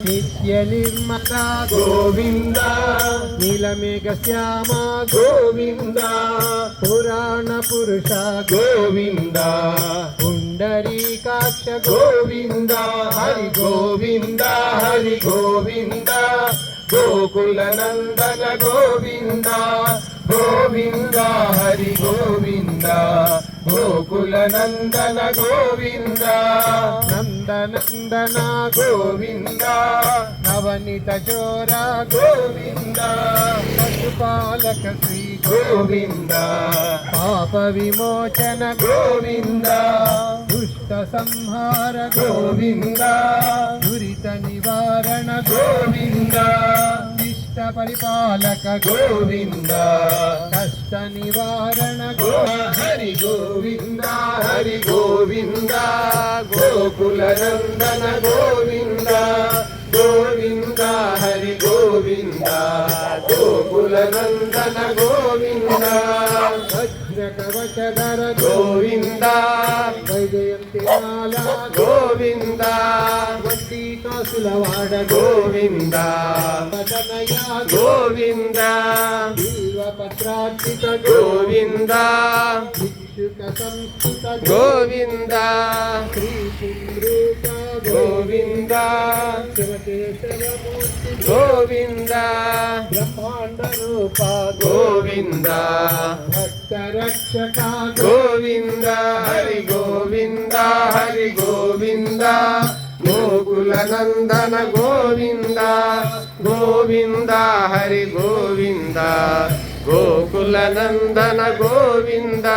ನಿತ್ಯ ನಿರ್ಮಲ ಗೋವಿಂದ ನೀಲಮೇಘ ಶ್ಯಾಮ ಗೋವಿಂದ ಪುರಾಣ ಪುರುಷ ಗೋವಿಂದ ಪುಂಡರೀಕಾಕ್ಷ ಗೋವಿಂದ ಹರಿ ಗೋವಿಂದ ಹರಿ ಗೋವಿಂದ ಗೋಕುಲ ನಂದನ ಗೋವಿಂದ ಗೋವಿಂದ ಹರಿ ಗೋವಿಂದ ಗೋಕುಲ ನಂದನ ಗೋವಿಂದ ನಂದನಂದನ ಗೋವಿಂದ ನವನಿತ ಚೋರ ಗೋವಿಂದ ಪಶುಪಾಲಕ ಶ್ರೀ ಗೋವಿಂದ ಪಾಪ ವಿಮೋಚನ ಗೋವಿಂದ ದುಷ್ಟ ಸಂಹಾರ ಗೋವಿಂದ ದುರಿತ ನಿವಾರಣ ಗೋವಿಂದ ಪರಿಪಾಲಕ ಗೋವಿಂದ ಕಷ್ಟ ನಿವಾರಣ ಹರಿ ಗೋವಿಂದ ಹರಿ ಗೋವಿಂದ ಗೋಕುಲ ನಂದನ ಗೋವಿಂದ ಗೋವಿಂದ ಹರಿ ಗೋವಿಂದ ಗೋಕುಲ ನಂದನ ಗೋವಿಂದ ವಜ್ರ ಕವಚಧರ ಗೋವಿಂದ ವೈಜಯಂತಿ ಮಾಲಾ ಗೋವಿಂದ ವಡ್ಡಿ ಕಾಸುಲವಾಡ ಗೋವಿಂದ ವದನಯ ಗೋವಿಂದ ಬಿಲ್ವ ಪತ್ರಾರ್ಚಿತ ಗೋವಿಂದ ಭಿಕ್ಷುಕ ಸಂಸ್ಕೃತ ಗೋವಿಂದ ಶ್ರೀ ಸುಮೃತ ಗೋವಿಂದ ಶಿವಕೇಶವ ಮೂರ್ತಿ ಗೋವಿಂದ ಬ್ರಹ್ಮಾಂಡ ರೂಪ ಗೋವಿಂದ ಭಕ್ತ ರಕ್ಷಕ ಗೋವಿಂದ ಹರಿ ಗೋವಿಂದ ಹರಿ ಗೋವಿಂದ ಗೋಕುಲ ನಂದನ ಗೋವಿಂದ ಗೋವಿಂದ ಹರಿ ಗೋವಿಂದ ಗೋಕುಲ ನಂದನ ಗೋವಿಂದ